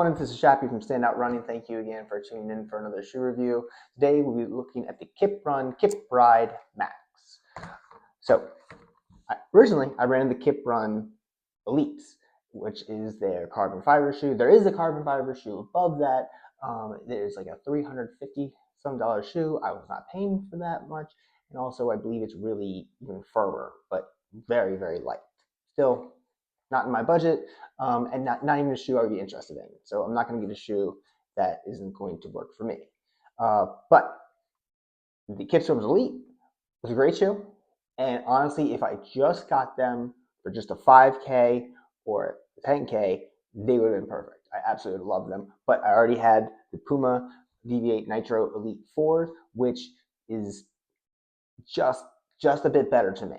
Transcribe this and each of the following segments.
everyone, this is Shappy from Standout Running. Thank you again for tuning in for another shoe review. Today we'll be looking at the Kiprun Kipride Max. So originally I ran the Kiprun Elites, which is their carbon fiber shoe. There is a carbon fiber shoe above that. There's like a $350 some shoe. I was not paying for that much, and also I believe it's really even firmer, but very, very light. Still not in my budget, and not even a shoe I would be interested in. So I'm not going to get a shoe that isn't going to work for me. But the Kiprun Elite was a great shoe, and honestly, if I just got them for just a 5K or 10K, they would have been perfect. I absolutely love them, but I already had the Puma DV8 Nitro Elite 4, which is just a bit better to me.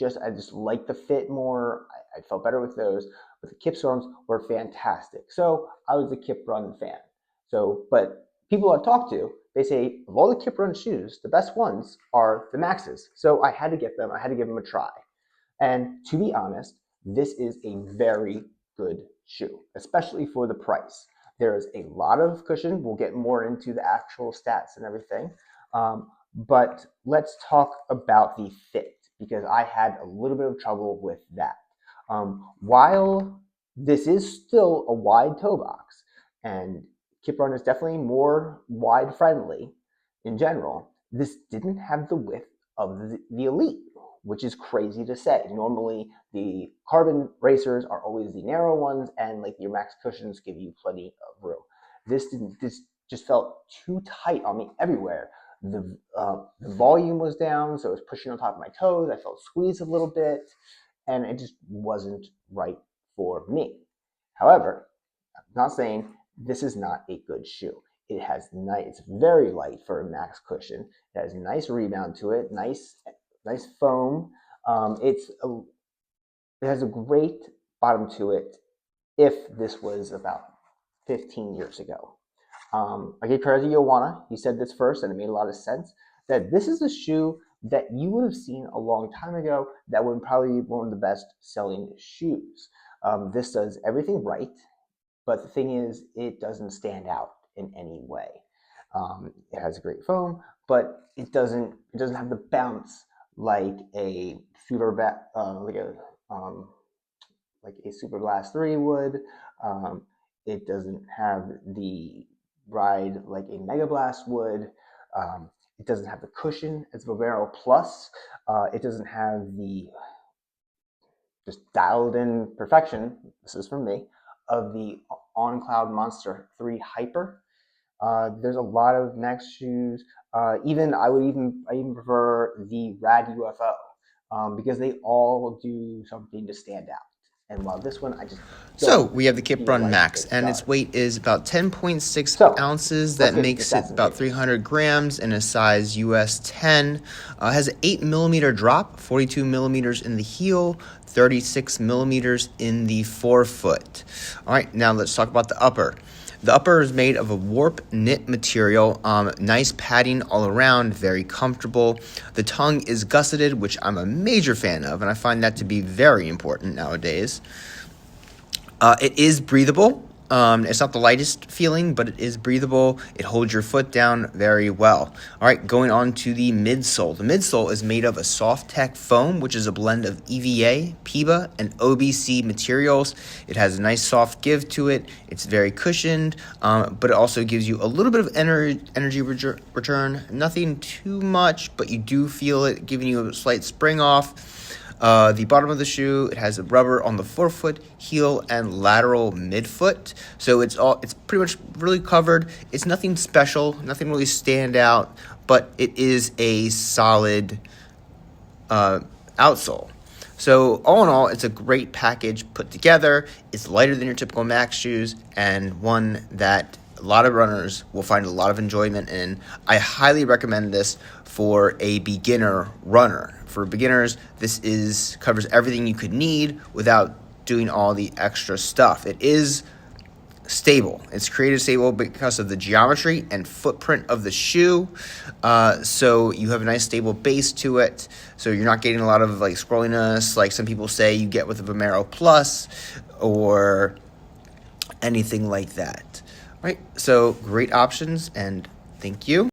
I just like the fit more. I felt better with those, but the Kiprons were fantastic. So I was a Kiprun fan. But people I've talked to, they say of all the Kiprun shoes, the best ones are the Maxes. So I had to get them. I had to give them a try. And to be honest, this is a very good shoe, especially for the price. There's a lot of cushion. We'll get more into the actual stats and everything. But let's talk about the fit, because I had a little bit of trouble with that. While this is still a wide toe box, and Kiprun is definitely more wide friendly in general, this didn't have the width of the Elite, which is crazy to say. Normally, the carbon racers are always the narrow ones, and like your Max cushions give you plenty of room. This just felt too tight on me everywhere. The volume was down, so it was pushing on top of my toes. I felt squeezed a little bit, and it just wasn't right for me. However, I'm not saying this is not a good shoe. It's very light for a Max cushion. It has nice rebound to it, nice foam. It has a great bottom to it. If this was about 15 years ago. I gave credit to Joanna. He said this first, and it made a lot of sense, that this is a shoe that you would have seen a long time ago that would probably be one of the best selling shoes. This does everything right, but the thing is, it doesn't stand out in any way. It has a great foam, but it doesn't have the bounce like a like a Super Blast 3 would. It doesn't have the ride like a Mega Blast would. It doesn't have the cushion as Vomero Plus. It doesn't have the just dialed in perfection, this is from me, of the On Cloud Monster 3 Hyper. There's a lot of Max shoes. I even prefer the Rad UFO, because they all do something to stand out. And while this one, I just So we have the Kiprun Max, and its weight is about 10.6 ounces. That makes it about 300 grams in a size US 10. Has an 8 millimeter drop, 42 millimeters in the heel, 36 millimeters in the forefoot. All right, now let's talk about the upper. The upper is made of a warp knit material, nice padding all around, very comfortable. The tongue is gusseted, which I'm a major fan of, and I find that to be very important nowadays. It is breathable. It's not the lightest feeling, but it is breathable. It holds your foot down very well. All right, going on to the midsole. The midsole is made of a soft tech foam, which is a blend of EVA, PIBA, and OBC materials. It has a nice soft give to it. It's very cushioned, but it also gives you a little bit of energy return. Nothing too much, but you do feel it giving you a slight spring off. The bottom of the shoe, it has a rubber on the forefoot, heel, and lateral midfoot. So it's pretty much really covered. It's nothing special, nothing really stand out, but it is a solid outsole. So all in all, it's a great package put together. It's lighter than your typical Max shoes, and one that a lot of runners will find a lot of enjoyment in. I highly recommend this for a beginner runner. For beginners, this covers everything you could need without doing all the extra stuff. It is stable. It's created stable because of the geometry and footprint of the shoe. So you have a nice stable base to it. So you're not getting a lot of like scrolliness like some people say you get with a Vomero Plus or anything like that. All right, so great options, and thank you.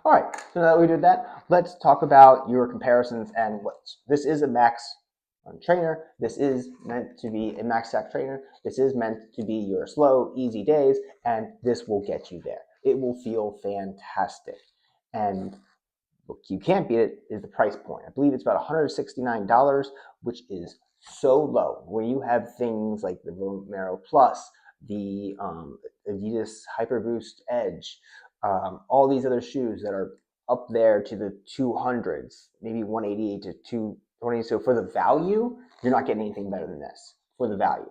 All right, so now that we did that, let's talk about your comparisons and what this is a max trainer. This is meant to be a max stack trainer. This is meant to be your slow, easy days, and this will get you there. It will feel fantastic. And what you can't beat it is the price point. I believe it's about $169, which is so low. When you have things like the Vomero Plus, the Adidas Hyperboost Edge, all these other shoes that are up there to the 200s, maybe 188 to 220. So for the value, you're not getting anything better than this for the value.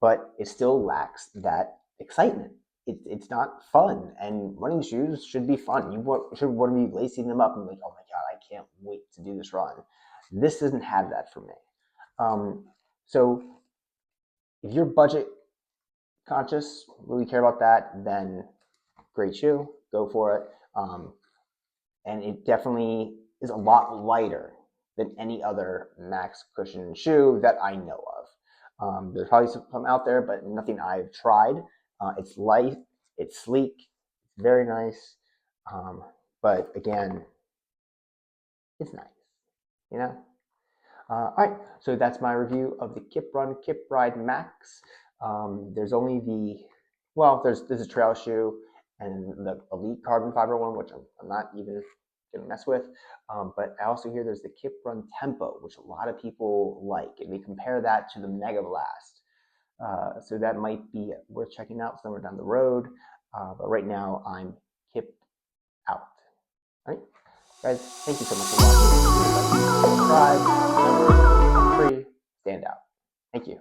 But it still lacks that excitement. It's not fun, and running shoes should be fun. You should want to be lacing them up and like, oh my god, I can't wait to do this run. This doesn't have that for me. So if you're budget conscious, really care about that, then great shoe, go for it. And it definitely is a lot lighter than any other max cushion shoe that I know of. There's probably some out there, but nothing I've tried. It's light, it's sleek, it's very nice. But again, it's nice, you know? All right, so that's my review of the Kiprun Kipride Max. There's only there's a trail shoe and the Elite Carbon Fiber one, which I'm not even gonna mess with. But I also hear there's the Kiprun Tempo, which a lot of people like, and they compare that to the Mega Blast. So that might be worth checking out somewhere down the road. But right now, I'm Kip out. All right, guys, thank you so much for watching. Subscribe, remember, free, stand out. Thank you.